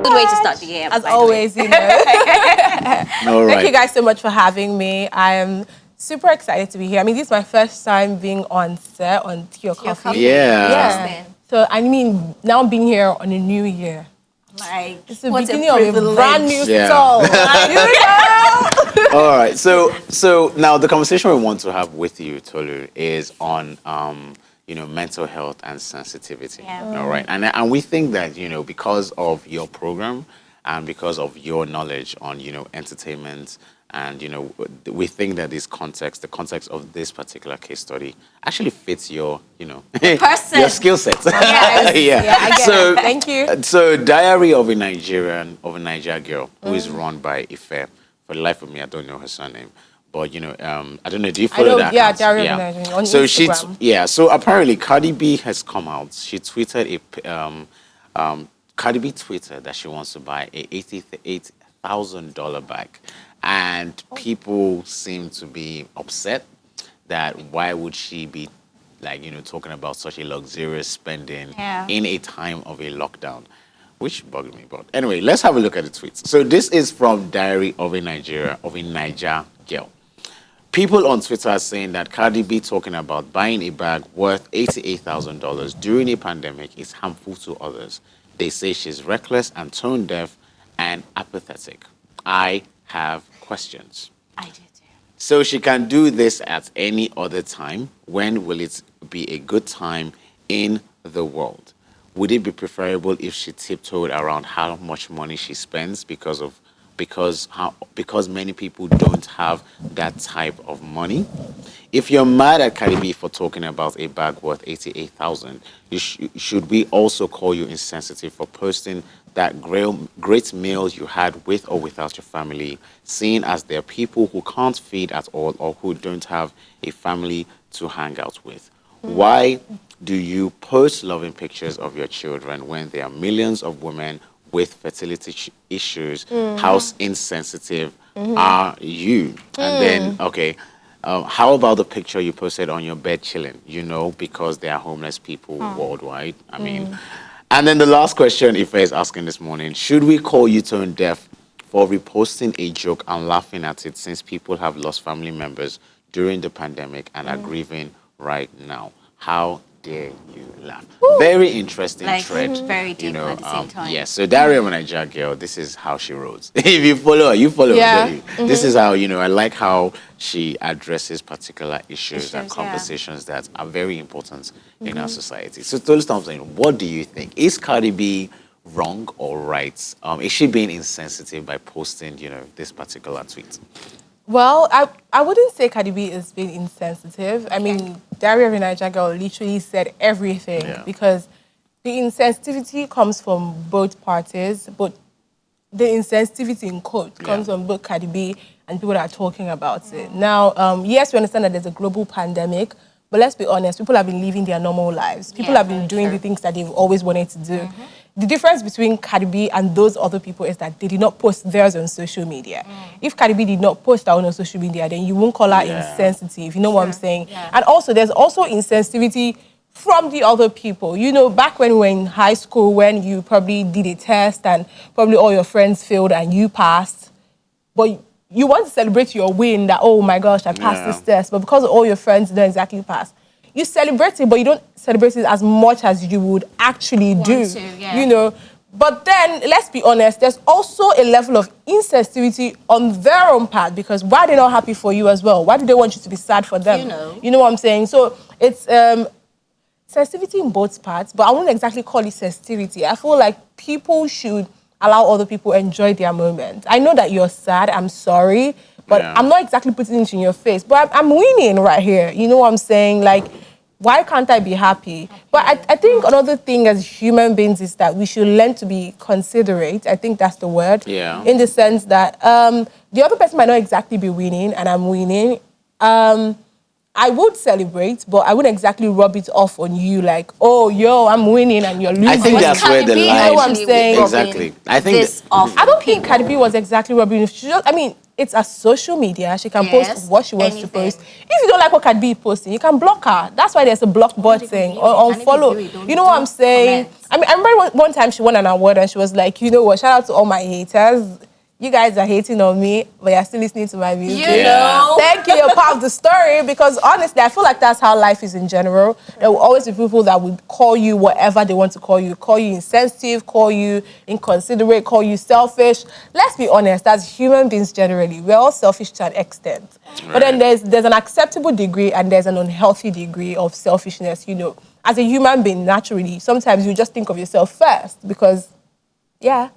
Good way to start the year. As always, you know. All right. Thank you guys so much for having me. I am super excited to be here. I mean, this is my first time being on set on Tea or Coffee. Yeah. So, I mean, now being here on a new year. Like, It's the what beginning a of a privilege. brand new Yeah. stall. All right. So now the conversation we want to have with you, Tolu, is on mental health and sensitivity. Yeah. All right. And we think that, because of your program and because of your knowledge on, entertainment and, we think that the context of this particular case study actually fits your, person. your skill set. Yes. Yeah, I get So it. Thank you. So, Diary of a Niger girl who is run by Ife. For the life of me, I don't know her surname. But, I don't know, do you follow that? Yeah, account? Diary of a Niger on So Instagram. so apparently Cardi B has come out. She tweeted Cardi B tweeted that she wants to buy a $88,000 bag. And people seem to be upset that why would she be talking about such a luxurious spending in a time of a lockdown, which bugged me. But anyway, let's have a look at the tweets. So this is from Diary of a Niger girl. People on Twitter are saying that Cardi B talking about buying a bag worth $88,000 during a pandemic is harmful to others. They say she's reckless and tone deaf and apathetic. I have questions. I do too. So she can do this at any other time. When will it be a good time in the world? Would it be preferable if she tiptoed around how much money she spends because many people don't have that type of money? If you're mad at Cardi B for talking about a bag worth $88,000, should we also call you insensitive for posting that great meal you had with or without your family, seeing as there are people who can't feed at all or who don't have a family to hang out with? Why do you post loving pictures of your children when there are millions of women with fertility issues? How insensitive are you? And then, how about the picture you posted on your bed chilling? Because there are homeless people worldwide. I mean, and then the last question Ife is asking this morning, should we call you tone deaf for reposting a joke and laughing at it since people have lost family members during the pandemic and are grieving right now? How dare you laugh? Very interesting thread. Very deep at the same time. Yes, so Daria Manager girl, this is how she rolls. If you follow her, don't you? This is how, I like how she addresses particular issues and conversations that are very important in our society. So Tolu Thompson, what do you think? Is Cardi B wrong or right? Is she being insensitive by posting, this particular tweet? Well, I wouldn't say Cardi B is being insensitive. I mean, Diary of a Niger girl literally said everything because the insensitivity comes from both parties, but the insensitivity in quote comes from both Cardi B and people that are talking about it. Now, yes, we understand that there's a global pandemic, but let's be honest, people have been living their normal lives. People have been doing the things that they've always wanted to do. The difference between Cardi B and those other people is that they did not post theirs on social media. If Cardi B did not post her own on social media, then you won't call her insensitive. You know what I'm saying? And also, there's also insensitivity from the other people. Back when we were in high school, when you probably did a test and probably all your friends failed and you passed, but you want to celebrate your win that, oh my gosh, I passed this test, but because all your friends don't exactly pass, you celebrate it, but you don't celebrate it as much as you would actually do. But then, let's be honest, there's also a level of insensitivity on their own part because why are they not happy for you as well? Why do they want you to be sad for them? You know what I'm saying? So it's sensitivity in both parts, but I wouldn't exactly call it sensitivity. I feel like people should allow other people enjoy their moment. I know that you're sad, I'm sorry, but I'm not exactly putting it in your face. But I'm winning right here. You know what I'm saying? Like, why can't I be happy? But I think another thing as human beings is that we should learn to be considerate. I think that's the word. In the sense that the other person might not exactly be winning and I'm winning. I would celebrate, but I wouldn't exactly rub it off on you like, oh, yo, I'm winning and you're losing. I think that's where the line... You know what I'm saying? Exactly. I think I don't think Cardi B was exactly rubbing it. it's a social media. She can Yes, post what she wants to anything. post. If you don't like what Cardi B is posting, you can block her. That's why there's a block bot thing or unfollow. You know what I'm saying? Comment. I mean, I remember one time she won an award and she was like, you know what? Shout out to all my haters. You guys are hating on me, but you're still listening to my music. You know. Thank you, you're part of the story, because honestly, I feel like that's how life is in general. There will always be people that will call you whatever they want to call you insensitive, call you inconsiderate, call you selfish. Let's be honest, as human beings generally, we're all selfish to an extent. But then there's an acceptable degree and there's an unhealthy degree of selfishness, you know. As a human being, naturally, sometimes you just think of yourself first because, yeah,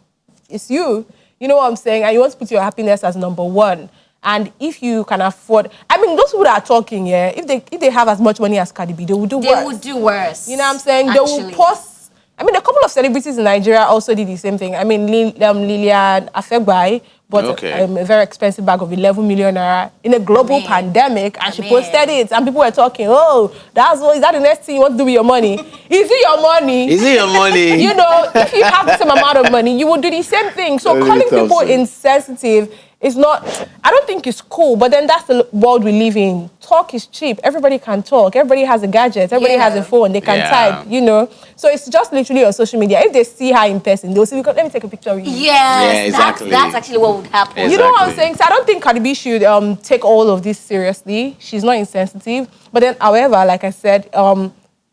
it's you. You know what I'm saying? And you want to put your happiness as number one. And if you can afford, I mean, those people that are talking, yeah, if they have as much money as Cardi B, they will do worse. They would do worse. You know what I'm saying? Actually. They will post. I mean, a couple of celebrities in Nigeria also did the same thing. I mean, Lilian Afegbai bought a very expensive bag of 11 million naira in a global pandemic, and she posted it, and people were talking, oh, is that the next thing you want to do with your money? Is it your money? Is it your money? You know, if you have the same amount of money, you would do the same thing. So calling people insensitive is not, I don't think it's cool, but then that's the world we live in. Talk is cheap. Everybody can talk. Everybody has a gadget. Everybody has a phone. They can type, you know. So it's just literally on social media. If they see her in person, they'll say, let me take a picture with you. Yes, exactly. That's actually what would happen. Exactly. You know what I'm saying? So I don't think Cardi B should take all of this seriously. She's not insensitive. But then, however, like I said,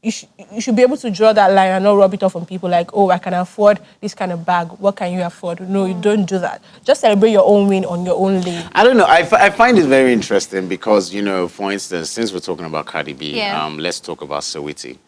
you should be able to draw that line and not rub it off on people like, oh, I can afford this kind of bag. What can you afford? No, you don't do that. Just celebrate your own win on your own lane. I don't know. I find it very interesting because, you know, for instance, since we're talking about Cardi B, let's talk about Saweetie.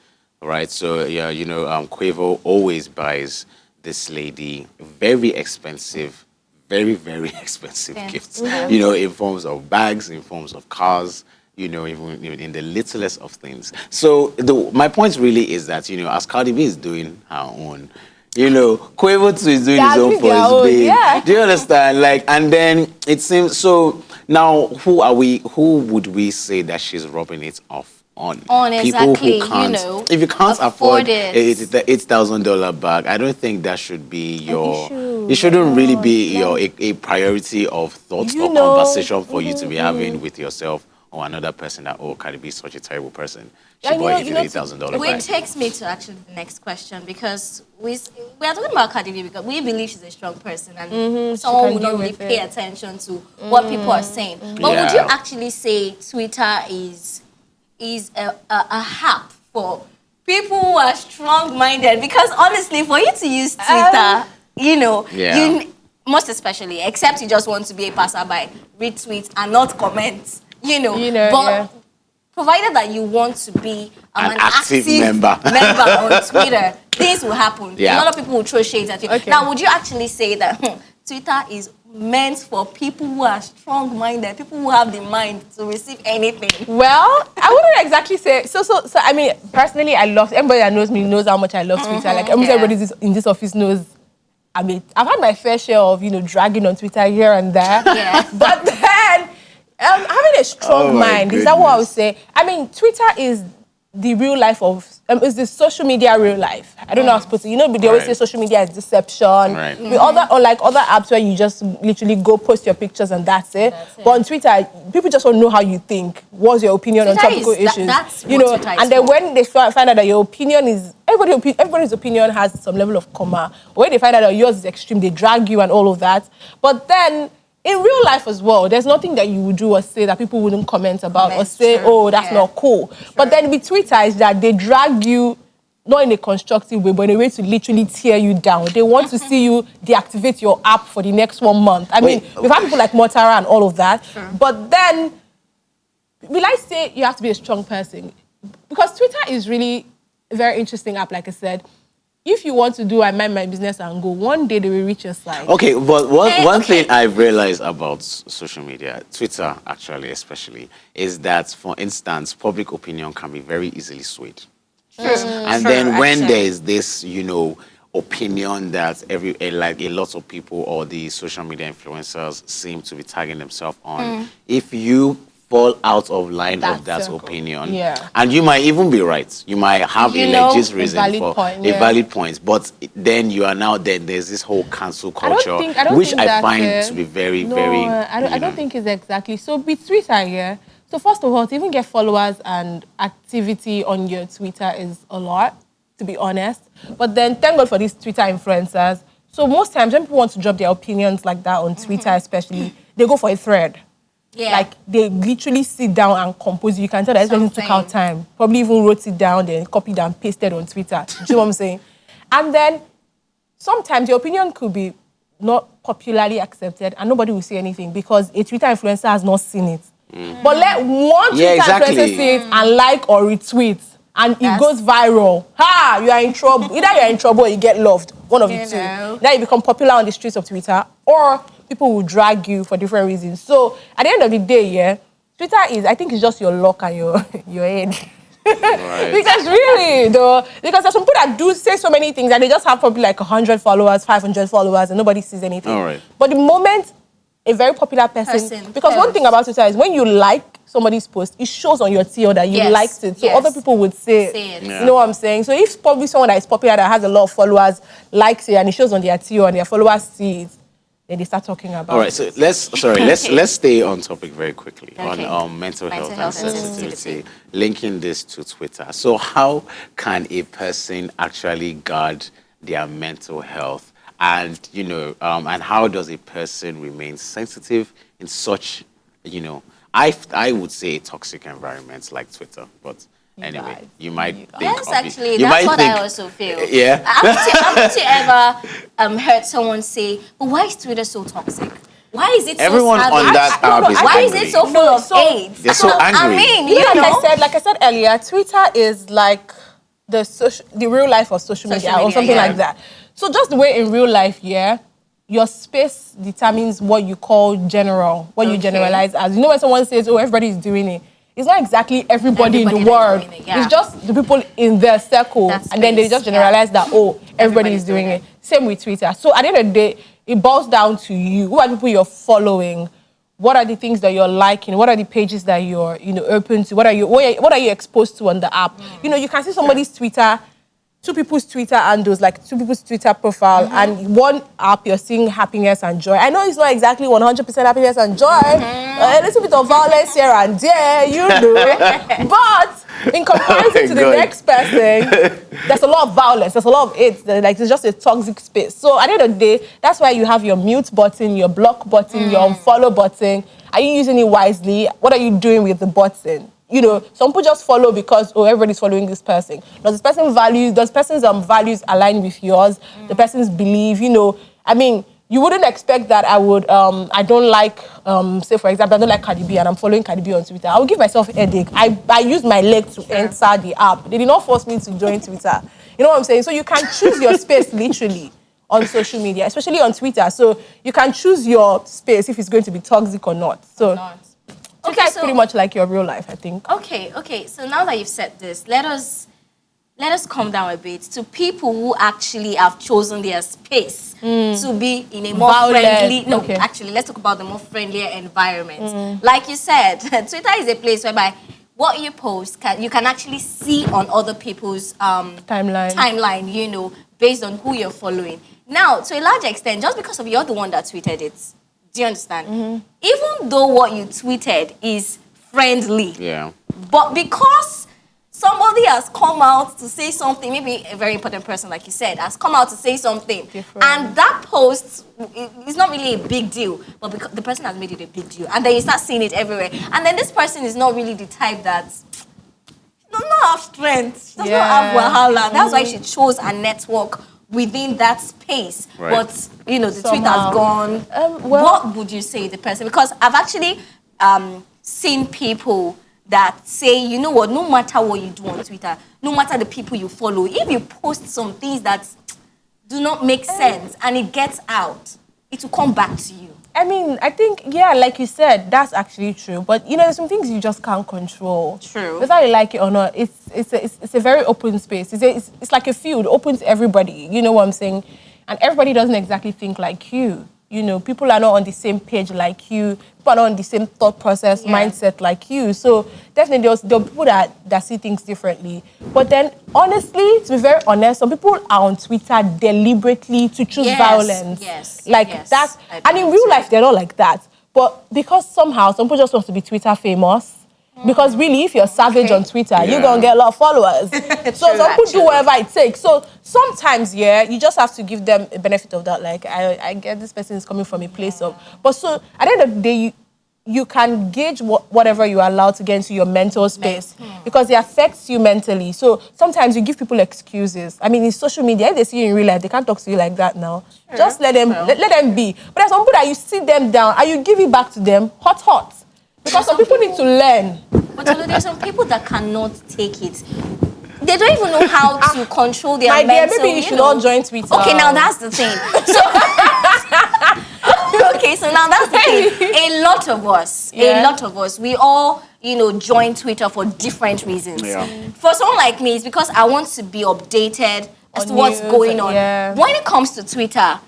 All right. So, yeah, you know, Quavo always buys this lady very expensive, very, very expensive gifts, you know, in forms of bags, in forms of cars, you know, even in the littlest of things. So my point really is that, you know, as Cardi B is doing her own, you know, Quavo too is doing his own for his babe. Yeah. Do you understand? Like, and then it seems, so now who would we say that she's rubbing it off on? People exactly, who can't, you know, if you can't afford it. the $8,000 bag, I don't think that should be it shouldn't really be a priority of thoughts or conversation for you to be having with yourself or another person that, oh, Cardi B is such a terrible person. She bought $8,000 bag. Which takes me to actually the next question, because we are talking about Cardi B because we believe she's a strong person and someone would not really pay attention to what people are saying. But would you actually say Twitter is a app for people who are strong-minded? Because honestly, for you to use Twitter, you know, you most especially, except you just want to be a passerby, retweet and not comment. You know, but provided that you want to be an active member on Twitter, things will happen. A lot of people will throw shades at you. Now, would you actually say that Twitter is meant for people who are strong-minded, people who have the mind to receive anything? Well, I wouldn't exactly say so. I mean, personally, I love, everybody that knows me knows how much I love Twitter. Like almost everybody in this office knows. I mean, I've had my fair share of, you know, dragging on Twitter here and there. But then having a strong mind, is that what I would say? I mean, Twitter is the real life of, is the social media real life. I don't know how to put it. You know, they always say social media is deception. Unlike other apps where you just literally go post your pictures and that's it. But on Twitter, people just want to know how you think. What's your opinion on topical issues? That's you know, and then when they find out that your opinion is, everybody's opinion has some level of comma. When they find out that yours is extreme, they drag you and all of that. But then, in real life as well, there's nothing that you would do or say that people wouldn't comment about or say, oh, that's not cool. But then with Twitter is that they drag you, not in a constructive way, but in a way to literally tear you down. They want to see you deactivate your app for the next 1 month. I mean, we've had people like Motara and all of that. But then, will I say you have to be a strong person? Because Twitter is really a very interesting app, like I said. If you want to do I mind my business and go, one day they will reach your side. Okay, but one thing I've realized about social media, Twitter actually especially, is that, for instance, public opinion can be very easily swayed. And then when there is this, you know, opinion that like a lot of people or the social media influencers seem to be tagging themselves on, if you fall out of line That of that circle. opinion. Yeah. And you might even be right. You might have You a know, legit a reason valid for point, a yeah. valid point. But then you are now there's this whole cancel I don't culture, think which think I that's find it. to be very, No, very. I don't think it's exactly. So with Twitter, yeah. So first of all, to even get followers and activity on your Twitter is a lot, to be honest. But then thank God for these Twitter influencers. So most times when people want to drop their opinions like that on Twitter, especially, they go for a thread. Yeah. Like they literally sit down and compose. You can tell that this person took out Something. time. Probably even wrote it down, then copied and pasted on Twitter. Do you know what I'm saying? And then sometimes your opinion could be not popularly accepted and nobody will say anything because a Twitter influencer has not seen it. But let one Twitter exactly. influencer see it and like or retweet and it That's- goes viral. Ha! You are in trouble. Either you're in trouble or you get loved. One of the You two. know. Now you become popular on the streets of Twitter or people will drag you for different reasons. So at the end of the day, yeah, Twitter is, I think it's just your luck and your head. Right. Because really, though, because there's some people that do say so many things and they just have probably like 100 followers, 500 followers, and nobody sees anything. All right. But the moment a very popular person because one thing about Twitter is when you like somebody's post, it shows on your TL that you Yes, liked it. So yes. other people would say, Say it. Yeah. you know what I'm saying? So if probably someone that is popular that has a lot of followers likes it and it shows on their TL and their followers see it, then they start talking about All right, it. so let's stay on topic very quickly Okay. on mental health and health and sensitivity, sensitivity. linking this to Twitter. So how can a person actually guard their mental health, and and how does a person remain sensitive in such, I would say toxic environments like Twitter, but. Anyway, guys, you might you think Yes, of actually, it. You that's might what think, I also feel. Yeah. Haven't you ever heard someone say, but why is Twitter so toxic? Why is it so Everyone savage? on that I- app no, is Why angry. is it so full of hate? They're so angry. I mean, You know, you know, like I said earlier, Twitter is like the real life of social media or media, something yeah. like that. So just the way in real life, yeah, your space determines what you call general, what you Okay. generalize as. You know when someone says, oh, everybody is doing it, it's not exactly everybody in Everybody the that is world. doing it, yeah. It's just the people in their circle. That And then they space, just yeah. generalize that, oh, everybody Everybody's is doing doing it. Same with Twitter. So at the end of the day, it boils down to you. Who are the people you're following? What are the things that you're liking? What are the pages that you're, open to? What are you exposed to on the app? You can see somebody's Twitter, two people's Twitter handles, like two people's Twitter profile, and one app you're seeing happiness and joy. I know it's not exactly 100% happiness and joy, a little bit of violence here and there, but in comparison to the God. next person, there's a lot of violence, there's a lot of it, like it's just a toxic space. So at the end of the day, that's why you have your mute button, your block button, your unfollow button. Are you using it wisely? What are you doing with the button? Some people just follow because, everybody's following this person. Does this person's values align with yours? The person's belief, I mean, you wouldn't expect that I would, I don't like, say for example, I don't like Cardi B and I'm following Cardi B on Twitter. I would give myself a headache. I use my leg to enter the app. They did not force me to join Twitter. You know what I'm saying? So you can choose your space literally on social media, especially on Twitter. So you can choose your space if it's going to be toxic or not. So Twitter is pretty much like your real life, I think. Okay. So now that you've said this, let us calm down a bit to people who actually have chosen their space to be in a more friendly. No, Okay. actually, let's talk about the more friendlier environment. Like you said, Twitter is a place whereby what you post you can actually see on other people's timeline, based on who you're following. Now, to a large extent, just because you're the one that tweeted it, do you understand? Even though what you tweeted is friendly, Yeah. but because somebody has come out to say something, maybe a very important person, like you said, has come out to say something, and that post is not really a big deal, but because the person has made it a big deal, and then you start seeing it everywhere, and then this person is not really the type that does not have strength, does not have wahala. That's why she chose a network within that space. Right. But, the tweet has gone. What would you say the person? Because I've actually seen people that say, you know what, no matter what you do on Twitter, no matter the people you follow, if you post some things that do not make sense and it gets out, it will come back to you. I mean, I think, like you said, that's actually true. But, there's some things you just can't control. True. Whether you like it or not, it's a very open space. It's like a field, open to everybody. You know what I'm saying? And everybody doesn't exactly think like you. people are not on the same page like you. People are not on the same thought process, mindset like you. So definitely there are people that see things differently. But then, honestly, to be very honest, some people are on Twitter deliberately to choose violence. That. And in real life, they're not like that. But because somehow some people just want to be Twitter famous. Because really, if you're savage on Twitter, you're going to get a lot of followers. So some people do whatever it takes. So sometimes, you just have to give them a benefit of that. Like, I get this person is coming from a place of... But so, at the end of the day, you can gauge whatever you are allowed to get into your mental space. Because it affects you mentally. So sometimes you give people excuses. I mean, in social media, if they see you in real life, they can't talk to you like that now. Sure. Just let them be. But there's some people that you sit them down and you give it back to them hot. Because some people need to learn. But there's some people that cannot take it. They don't even know how to control their mental... My dear, maybe you should all join Twitter. Okay, now that's the thing. So, so now that's the thing. A lot of us, we all, join Twitter for different reasons. Yeah. For someone like me, it's because I want to be updated as to what's going on. Yeah. When it comes to Twitter,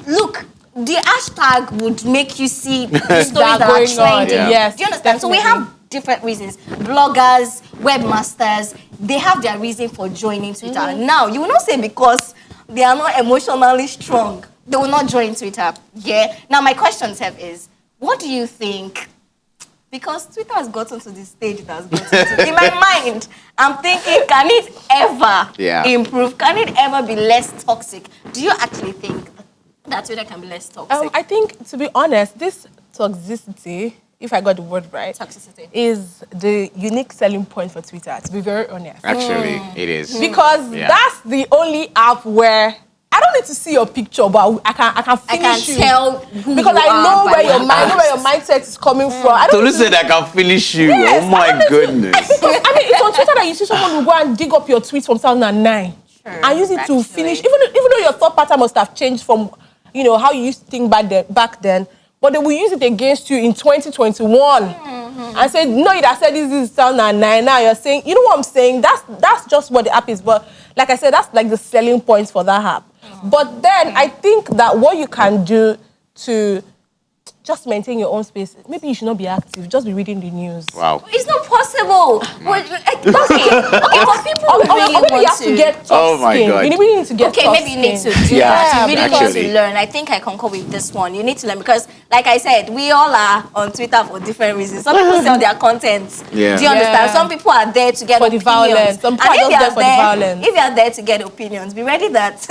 look, the hashtag would make you see the stories that are trending. Yes, do you understand? Definitely. So we have different reasons. Bloggers, webmasters, they have their reason for joining Twitter. Now, you will not say because they are not emotionally strong, they will not join Twitter. Yeah. Now, my question, Seb, is, what do you think? Because Twitter has gotten to the stage it has gotten to. In my mind, I'm thinking, can it ever improve? Can it ever be less toxic? Do you actually think that Twitter can be less toxic? I think, to be honest, this toxicity, if I got the word right, is the unique selling point for Twitter, to be very honest. Actually, it is. Because that's the only app where I don't need to see your picture, but I can finish you. Tell who because you I know where your mindset is coming from. Tolu said I can finish you. Yes, oh my goodness. I mean, it's on Twitter that you see someone who go and dig up your tweets from 2009 and use it to finish. Even though your thought pattern must have changed from how you used to think back then, but they will use it against you in 2021 and say, no, you have said this is 2009. Now you're saying, you know what I'm saying? That's just what the app is. But like I said, that's like the selling points for that app. But then I think that what you can do to just maintain your own space, maybe you should not be active, just be reading the news. Wow. It's not possible. Okay, for people who really want you have to get tough skin. God. You really need to get tough maybe you need to do that. You really need to learn. I think I concur with this one. You need to learn because, like I said, we all are on Twitter for different reasons. Some people sell their content. Yeah. Do you understand? Some people are there to get for opinions. The violence. Some people are just there for the violence. If you are there to get opinions, be ready that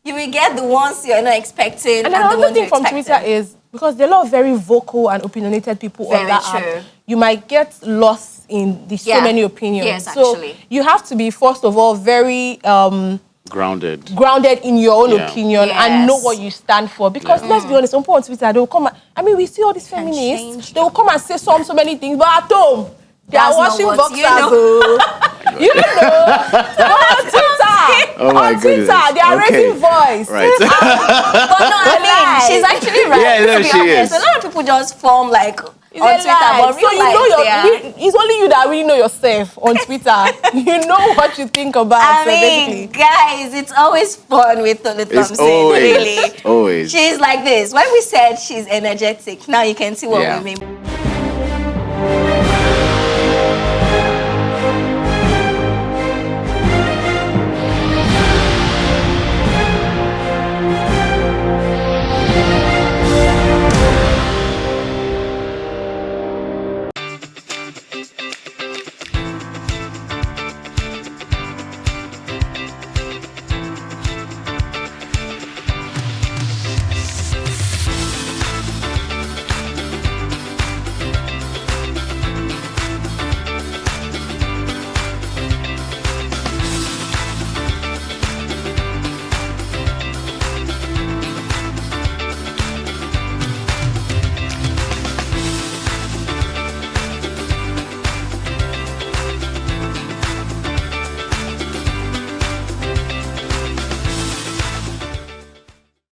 you will get the ones you're not expecting. And another the ones thing from Twitter is, because there are a lot of very vocal and opinionated people on that app, you might get lost in so many opinions. Yes, actually. So you have to be, first of all, very grounded in your own opinion and know what you stand for. Because let's be honest, some people on Twitter, they will come we see all these feminists, they will come and say so many things, but at home, they are watching boxers. You know. On Twitter. Oh my on Twitter, they are raising voice. Right. But no, I mean, she's actually right. Yeah, no, she is. A lot of people just form like on Twitter, but so it's only you that really know yourself on Twitter. You know what you think about. I mean, guys, it's always fun with Tolu Thompson. Really, always. She's like this. When we said she's energetic, now you can see what we mean.